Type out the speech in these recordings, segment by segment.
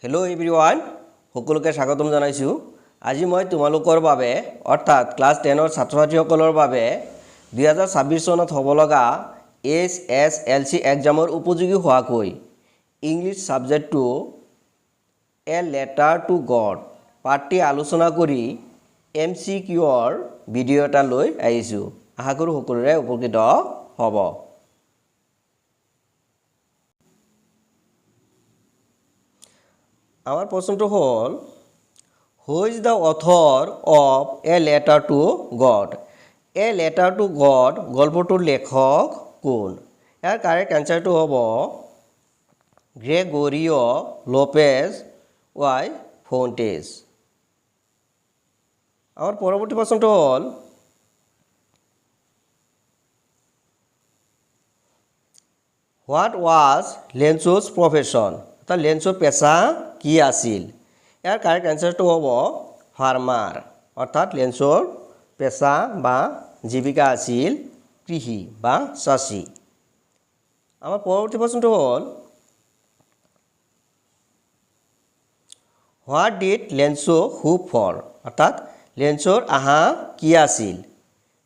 Hello' everyone, সকলোকে স্বাগতম জনাইছোঁ। আজি মই তোমালোকৰ বাবে অৰ্থাৎ ক্লাছ 10ৰ ছাত্ৰ ছাত্ৰীসকলৰ বাবে 2026 চনত হ'ব লগা SSLC এক্সামৰ উপযোগী হোৱাকৈ ইংলিছ ছাবজেক্টটো এ লেটাৰ টু গড পাঠটি আলোচনা কৰি MCQৰ ভিডিঅ' এটা লৈ আহিছোঁ। আশা কৰোঁ সকলোৰে উপকৃত হ'ব। আমাৰ প্ৰশ্নটো হ'ল, who is the author of a letter to god? A letter to god গল্পটোৰ লেখক কোন? ইয়াৰ কাৰেক্ট এনচাৰটো হ'ব গ্ৰেগৰিঅ' লোপেজ ৱাই ফন্টেজ। আমাৰ পৰৱৰ্তী প্ৰশ্নটো হ'ল, হোৱাট ৱাজ লেঞ্চোজ প্ৰফেশ্যন? অৰ্থাৎ লেঞ্চৰ পেচা কি আছিল? ইয়াৰ কাৰেক্ট এনচাৰটো হ'ব ফাৰ্মাৰ। অৰ্থাৎ লেঞ্চৰ পেচা বা জীৱিকা আছিল কৃষি বা চাষী। আমাৰ পৰৱৰ্তী প্ৰশ্নটো হ'ল, what did Lencho hope for? অৰ্থাৎ লেঞ্চৰ আশা কি আছিল?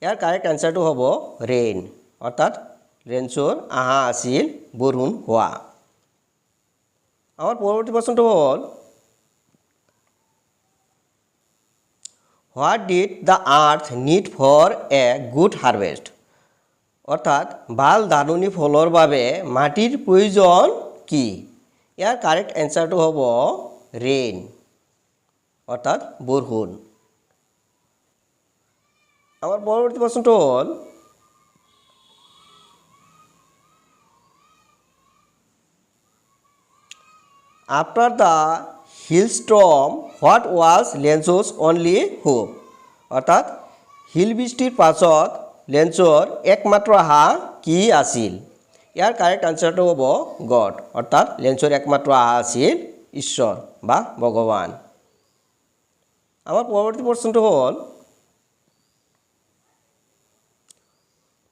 ইয়াৰ কাৰেক্ট এনচাৰটো হ'ব ৰেইন। অৰ্থাৎ লেঞ্চৰ আশা আছিল বৰষুণ হোৱা। আমাৰ পৰৱৰ্তী প্ৰশ্নটো হ'ল, what did the earth need for a good harvest? অৰ্থাৎ ভাল ধাননি ফলৰ বাবে মাটিৰ প্ৰয়োজন কি? ইয়াৰ কাৰেক্ট এনচাৰটো হ'ব ৰেইন। অৰ্থাৎ বৰষুণ। আমাৰ পৰৱৰ্তী প্ৰশ্নটো হ'ল, after the hailstorm what was Lencho's only hope? অৰ্থাৎ শিল বৃষ্টিৰ পাছত লেঞ্চৰ একমাত্ৰ আশা কি আছিল? ইয়াৰ কাৰেক্ট আনচাৰটো হ'ব গড। অৰ্থাৎ লেঞ্চৰ একমাত্ৰ আশা আছিল ঈশ্বৰ বা ভগৱান। আমাৰ পৰৱৰ্তী প্ৰশ্নটো হ'ল,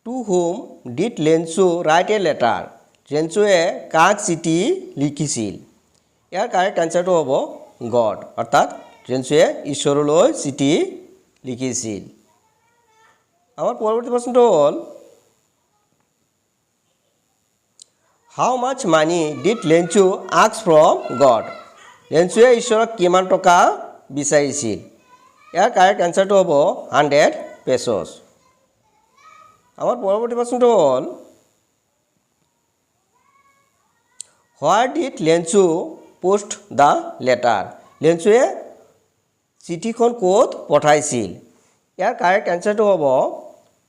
to whom did Lencho write a letter? লেঞ্চোৱে কাক চিঠি লিখিছিল? ইয়াৰ কাৰেক্ট আনচাৰটো হ'ব গড। অৰ্থাৎ লেঞ্চোৱে ঈশ্বৰলৈ চিঠি লিখিছিল। আমাৰ পৰৱৰ্তী প্ৰশ্নটো হ'ল, how much money did Lencho ask from God? লেঞ্চোৱে ঈশ্বৰক কিমান টকা বিচাৰিছিল? ইয়াৰ কাৰেক্ট আনচাৰটো হ'ব 100 পেছ'ছ। আমাৰ পৰৱৰ্তী প্ৰশ্নটো হ'ল, what did Lencho post the letter? লেঞ্চোৱে চিঠিখন ক'ত পঠাইছিল? ইয়াৰ কাৰেক্ট এনচাৰটো হ'ব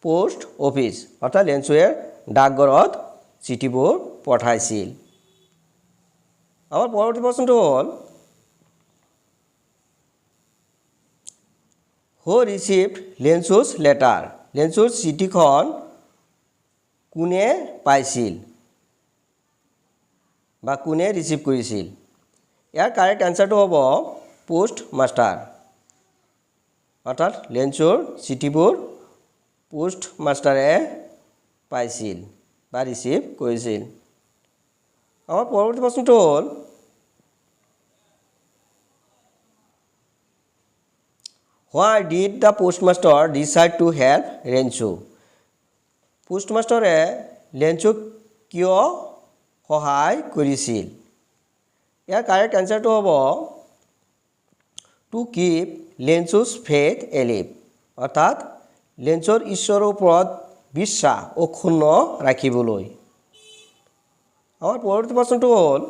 পোষ্ট অফিচ। অৰ্থাৎ লেঞ্চোৱে ডাকঘৰত চিঠিবোৰ পঠাইছিল। আমাৰ পৰৱৰ্তী প্ৰশ্নটো হ'ল, হু ৰিচিভড লেঞ্চোজ লেটাৰ? লেঞ্চোৰ চিঠিখন কোনে পাইছিল বা কোনে ৰিচিভ কৰিছিল? ইয়াৰ কাৰেক্ট এনচাৰটো হ'ব পোষ্ট মাষ্টাৰ। অৰ্থাৎ লেঞ্চৰ চিঠিবোৰ পোষ্ট মাষ্টাৰে পাইছিল বা ৰিচিভ কৰিছিল। আমাৰ পৰৱৰ্তী প্ৰশ্নটো হ'ল, why did the postmaster decide to help Lencho? পোষ্টমাষ্টাৰে লেঞ্চোক কিয় সহায় কৰিছিল? ইয়াৰ কাৰেক্ট এনচাৰটো হ'ব to keep Lencho's faith alive. অৰ্থাৎ লেঞ্চৰ ঈশ্বৰৰ ওপৰত বিশ্বাস অক্ষুণ্ণ ৰাখিবলৈ। আমাৰ পৰৱৰ্তী প্ৰশ্নটো হ'ল,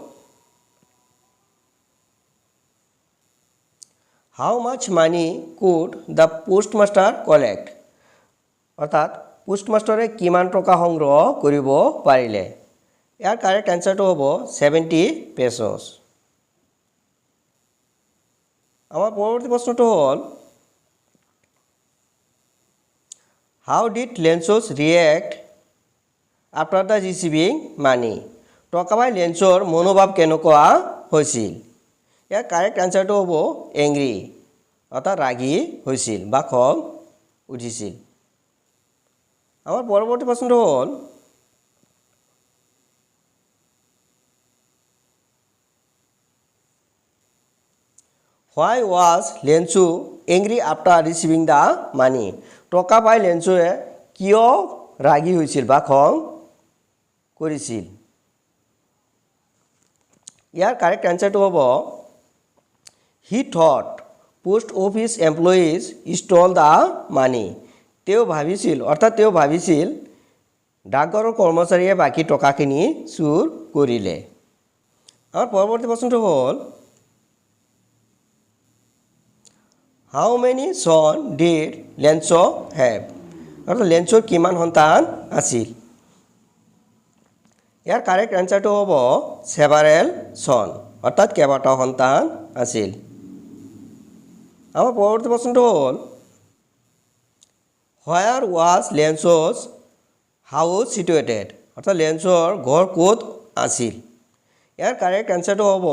how much money could the postmaster collect? অৰ্থাৎ পোষ্টমাষ্টাৰে কিমান টকা সংগ্ৰহ কৰিব পাৰিলে? ইয়াৰ কাৰেক্ট এনচাৰটো হ'ব 70 পেছ'ছ। আমাৰ পৰৱৰ্তী প্ৰশ্নটো হ'ল, how did Lencho's react after the receiving money? টকা পাই লেঞ্চৰ মনোভাৱ কেনেকুৱা হৈছিল? ইয়াৰ কাৰেক্ট এনচাৰটো হ'ব এংগ্ৰি। অৰ্থাৎ ৰাগী হৈছিল বা খং উঠিছিল। আমাৰ পৰৱৰ্তী প্ৰশ্নটো হ'ল, হোৱাই was লেঞ্চু angry after receiving the money টকা পাই লেঞ্চুৱে কিয় ৰাগী হৈছিল বা খং কৰিছিল ইয়াৰ কাৰেক্ট এনসাৰটো হ'ব he thought post office employees stall the money তেওঁ ভাবিছিল অৰ্থাৎ তেওঁ ভাবিছিল ডাকঘৰৰ কৰ্মচাৰীয়ে বাকী টকাখিনি চুৰ কৰিলে আমাৰ পৰৱৰ্তী প্ৰশ্নটো হ'ল how many son did Lencho have অৰ্থাৎ লেঞ্চৰ কিমান সন্তান আছিল ইয়াৰ কাৰেক্ট এনসাৰটো হ'ব সেভাৰেল সন অৰ্থাৎ কেইবাটাও সন্তান আছিল আমাৰ পৰৱৰ্তী প্ৰশ্নটো হ'ল হোয়াৰ ৱাজ লেঞ্চছ হাউচ সিটুৱেটেড অৰ্থাৎ লেঞ্চৰ ঘৰ ক'ত আছিল ইয়াৰ কাৰেক্ট এনসাৰটো হ'ব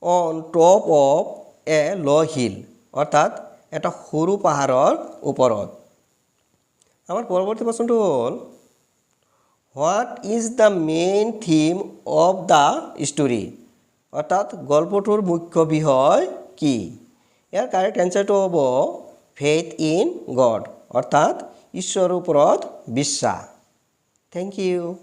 অন টপ অফ এ ল' হিল অৰ্থাৎ এটা সৰু পাহাৰৰ ওপৰত আমাৰ পৰৱৰ্তী প্ৰশ্নটো হ'ল what is the main theme of the story অৰ্থাৎ গল্পটোৰ মুখ্য বিষয় কি ইয়াৰ কাৰেক্ট এনসাৰটো হ'ব ফেইথ ইন গড অৰ্থাৎ ঈশ্বৰৰ ওপৰত বিশ্বাস থেংক ইউ